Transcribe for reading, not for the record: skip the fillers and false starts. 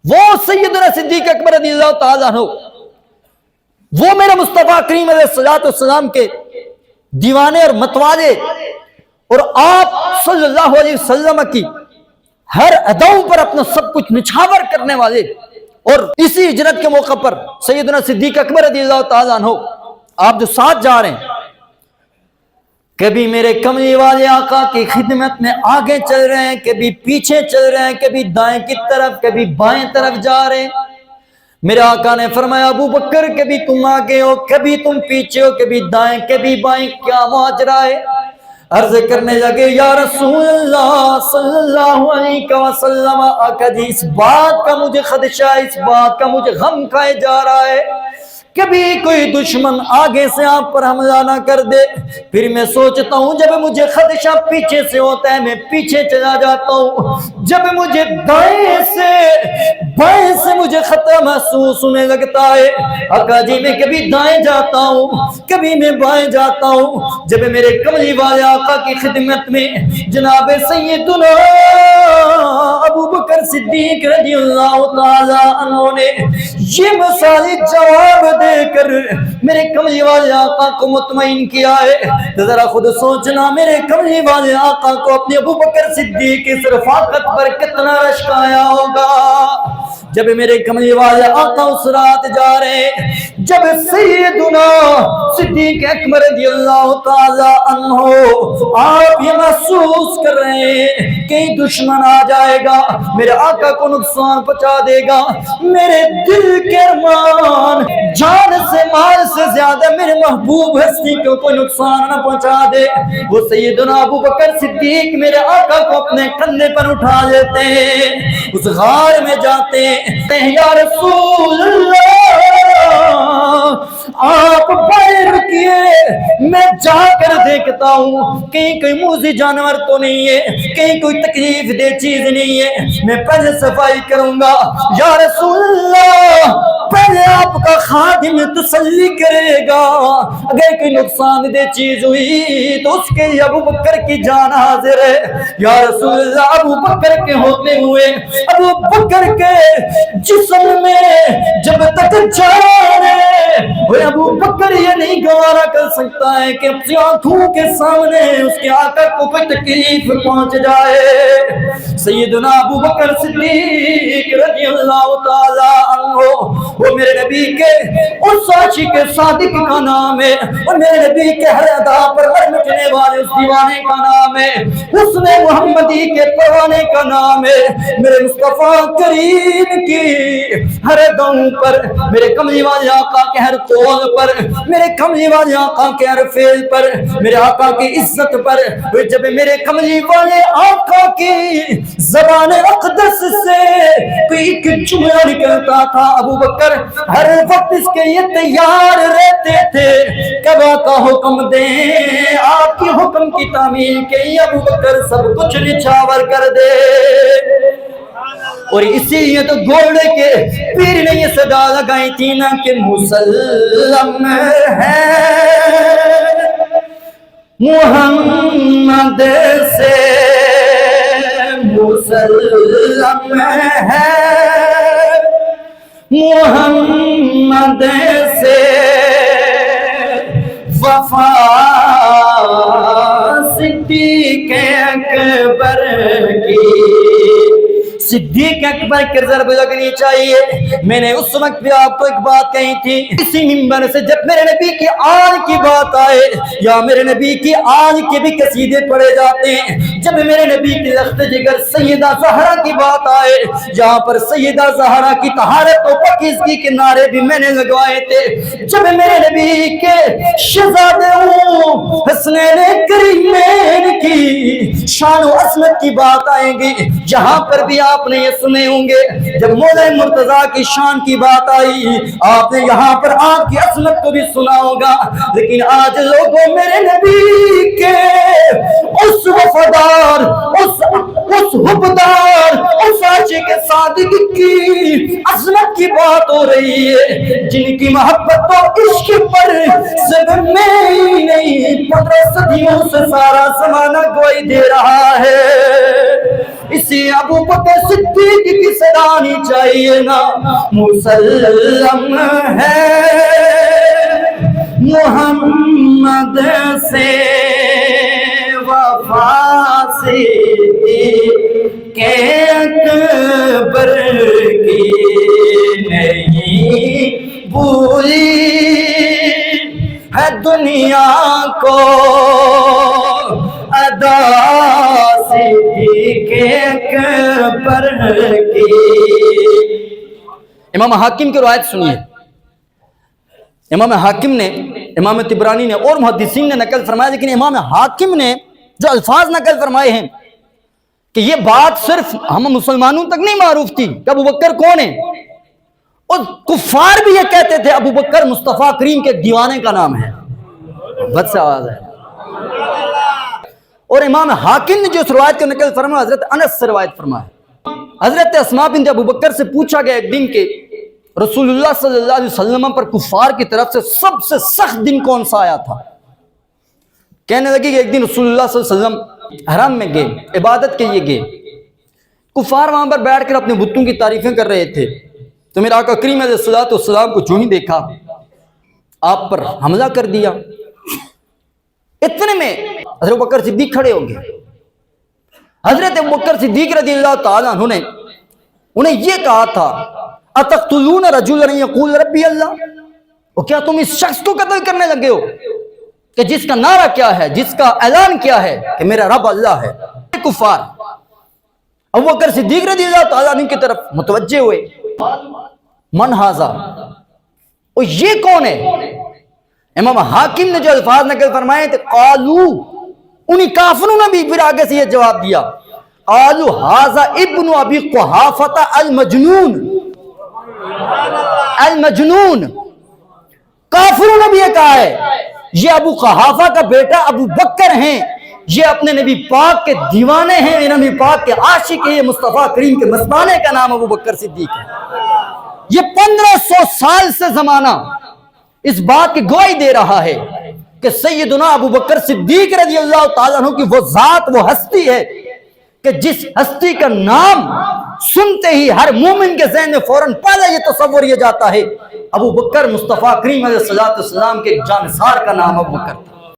وہ سیدنا صدیق اکبر رضی اللہ تعالیٰ عنہ، وہ میرے مصطفیٰ کریم علیہ الصلوۃ والسلام کے دیوانے اور متوالے، اور آپ صلی اللہ علیہ وسلم کی ہر اداؤں پر اپنا سب کچھ نچھاور کرنے والے، اور اسی ہجرت کے موقع پر سیدنا صدیق اکبر رضی اللہ تعالیٰ عنہ آپ جو ساتھ جا رہے ہیں، کبھی میرے کملی والے آقا کی خدمت میں آگے چل رہے ہیں، کبھی پیچھے چل رہے ہیں، کبھی دائیں کی طرف کبھی بائیں طرف جا رہے ہیں۔ میرے آقا نے فرمایا ابو بکر کبھی تم آگے ہو، کبھی تم پیچھے ہو، کبھی دائیں کبھی بائیں، کیا ماجرا ہے؟ عرض کرنے لگے یا رسول اللہ صلی اللہ علیہ وسلم، آقا جی اس بات کا مجھے خدشہ ہے، اس بات کا مجھے غم کھائے جا رہا ہے، کبھی کوئی دشمن آگے سے آپ پر حملہ نہ کر دے، پھر میں سوچتا ہوں جب مجھے خدشہ پیچھے سے ہوتا ہے میں پیچھے چلا جاتا ہوں، جب مجھے دائیں سے مجھے خطرہ محسوس ہونے لگتا ہے، آقا جی میں کبھی دائیں جاتا ہوں کبھی میں بائیں جاتا ہوں۔ جب میرے کملی والے آقا کی خدمت میں جناب سیدنا ابو بکر صدیق رضی اللہ تعالی عنہ نے یہ مثالی جواب دے کر میرے کملی والے آقا کو مطمئن کیا ہے، تو ذرا خود سوچنا میرے کملی والے آقا کو اپنے ابو بکر صدیق کی رفاقت پر کتنا رشک آیا ہوگا۔ جب میرے کملی والے آقا اس رات جا رہے، جب سیدنا صدیق اکبر رضی اللہ تعالی عنہ آپ یہ محسوس کر رہے ہیں کہیں دشمن آ جائے گا میرے آقا کو نقصان پہنچا دے گا، میرے دل کے ارمان جان سے مال سے زیادہ میرے محبوب ہستی کو کوئی نقصان نہ پہنچا دے، وہ سیدنا ابو بکر صدیق میرے آقا کو اپنے کندھے پر اٹھا لیتے ہیں، اس غار میں جاتے ہیں، یا رسول اللہ آپ بائیں رکیے میں جا کر دیکھتا ہوں کہیں کوئی موذی جانور تو نہیں ہے، کہیں کوئی تکلیف دہ چیز نہیں ہے، میں پہلے صفائی کروں گا۔ یا رسول اللہ پہلے آپ کا خادم تسلی کرے گا، اگر کوئی نقصان دہ چیز ہوئی تو اس کے لیے ابو بکر کی جان حاضر ہے۔ یا رسول اللہ ابو بکر کے ہوتے ہوئے ابو بکر کے جسم میں جب تک جان ہے وہ ابو بکر یہ نہیں گوارا کر سکتا ہے کہ اپنی آنکھوں کے سامنے اس کے آقا کو کوئی تکلیف پہنچ جائے۔ سیدنا ابو بکر صدیق رضی اللہ تعالی عنہ وہ میرے نبی کے اس عاشق صادق کا نام ہے، اور میرے نبی کے ہر ادا پر مر مٹنے والے اس دیوانے کا نام ہے، حسن محمدی کے پروانے کا نام ہے، میرے مصطفیٰ کریم کی ہر دم پر، میرے کملی والے آقا کے ہر قول پر، میرے کملی والے آقا کے ہر فعل پر، میرے آقا کی عزت پر، جب میرے کملی والے آقا کی زبان اقدس سے کوئی ایک جملہ نکلتا تھا ابو بکر ہر وقت اس کے یہ تیار رہتے تھے کب آقا حکم دیں آپ کی حکم کی تعمیل کے لیے ابو بکر سب کچھ نچھاور کر دے۔ اور اسی لیے تو گھوڑے کے پیر نے یہ صدا لگائی تھی نا کہ مسلم ہے محمد سے، مسلم ہے محمد سے وفا صدیق اکبر کی، صدیق اکبر کی ضرب لگنی چاہیے۔ میں نے اس وقت بھی آپ کو ایک بات کہی تھی اسی منبر سے، جب میرے نبی کی آل کی بات آئے یا میرے نبی کی آل کے بھی قصیدے پڑھے جاتے ہیں، جب میرے نبی کی لخت جگر سیدہ زہرا کی بات آئے جہاں پر سیدہ زہرا کی طہارت و پاکیزگی کے نعرے بھی میں نے لگوائے تھے، جب میرے نبی کے شہزادے حسنین کریمین کی شان و عظمت کی بات آئے گی، جہاں پر بھی آپ نے یہ سنے ہوں گے، جب مولا مرتضیٰ کی شان کی بات آئی آپ نے یہاں پر آپ کی عظمت کو بھی سنا ہوگا، لیکن آج لوگوں میرے نبی کے اس وفادار اس حبدار اس عاشق صادق کی عظمت کی بات ہو رہی ہے، جن کی محبت و عشق پر زبان میں ہی نہیں 15 صدیوں سے سارا زمانہ گواہی دے رہا ہے۔ اسی ابو بکر صدیق کی سرانی چاہیے نا، مسلم ہے محمد سے وفا صدیق اکبر کی نہیں بھولی ہے دنیا کو ادا صدیق اکبر کی۔ امام حاکم کی روایت سنیے، امام حاکم نے، امام طبرانی نے اور محدثین نے نقل فرمایا، لیکن امام حاکم نے جو الفاظ نقل فرمائے ہیں کہ یہ بات صرف ہم مسلمانوں تک نہیں معروف تھی کہ ابو بکر کون ہے، اور کفار بھی یہ کہتے تھے ابو بکر مصطفیٰ کریم کے دیوانے کا نام ہے۔ بہت سے آواز ہے۔ اور امام حاکم نے جو اس روایت کو نقل فرمایا حضرت انس سے روایت فرمایا، حضرت اسماء بنت ابو بکر سے پوچھا گیا ایک دن کہ رسول اللہ صلی اللہ علیہ وسلم پر کفار کی طرف سے سب سے سخت دن کون سا آیا تھا؟ کہنے لگی کہ ایک دن رسول اللہ صلی اللہ علیہ وسلم حرم میں گئے، عبادت کے لیے گئے، کفار وہاں پر بیٹھ کر اپنے بتوں کی تعریفیں کر رہے تھے، تو میرا آقا کریم علیہ الصلوۃ والسلام کو جو ہی دیکھا آپ پر حملہ کر دیا۔ اتنے میں حضرت بکر صدیق کھڑے ہو گئے۔ حضرت بکر صدیق رضی اللہ تعالیٰ عنہ نے انہیں یہ کہا تھا، اتقتلون رجلا یقول ربی اللہ، اور کیا تم اس شخص کو قتل کرنے لگے ہو کہ جس کا نعرہ کیا ہے، جس کا اعلان کیا ہے کہ میرا رب اللہ ہے؟ کفار ابو بکر صدیق رضی اللہ تعالیٰ عنہ کی طرف متوجہ ہوئے، من ھذا، اور یہ کون ہے؟ امام حاکم نے جو الفاظ نقل فرمائے تھے، قالو، انہی کافروں نے بھی پھر آگے سے یہ جواب دیا، قالو ھذا ابن ابی قحافۃ المجنون، المجنون، کافروں نے بھی یہ کہا ہے یہ ابو قحافہ کا بیٹا ابو بکر ہیں، یہ اپنے نبی پاک کے دیوانے ہیں، یہ نبی پاک کے عاشق ہیں، یہ مصطفیٰ کریم کے مستانے کا نام ابو بکر صدیق ہے۔ یہ 1500 سال سے زمانہ اس بات کی گواہی دے رہا ہے کہ سیدنا ابو بکر صدیق رضی اللہ تعالیٰ عنہ کی وہ ذات، وہ ہستی ہے کہ جس ہستی کا نام سنتے ہی ہر مومن کے ذہن میں فوراً پہلے یہ تصور یہ جاتا ہے ابو بکر مصطفیٰ کریم علیہ الصلوۃ والسلام کے جانثار کا نام ابو بکر تھا۔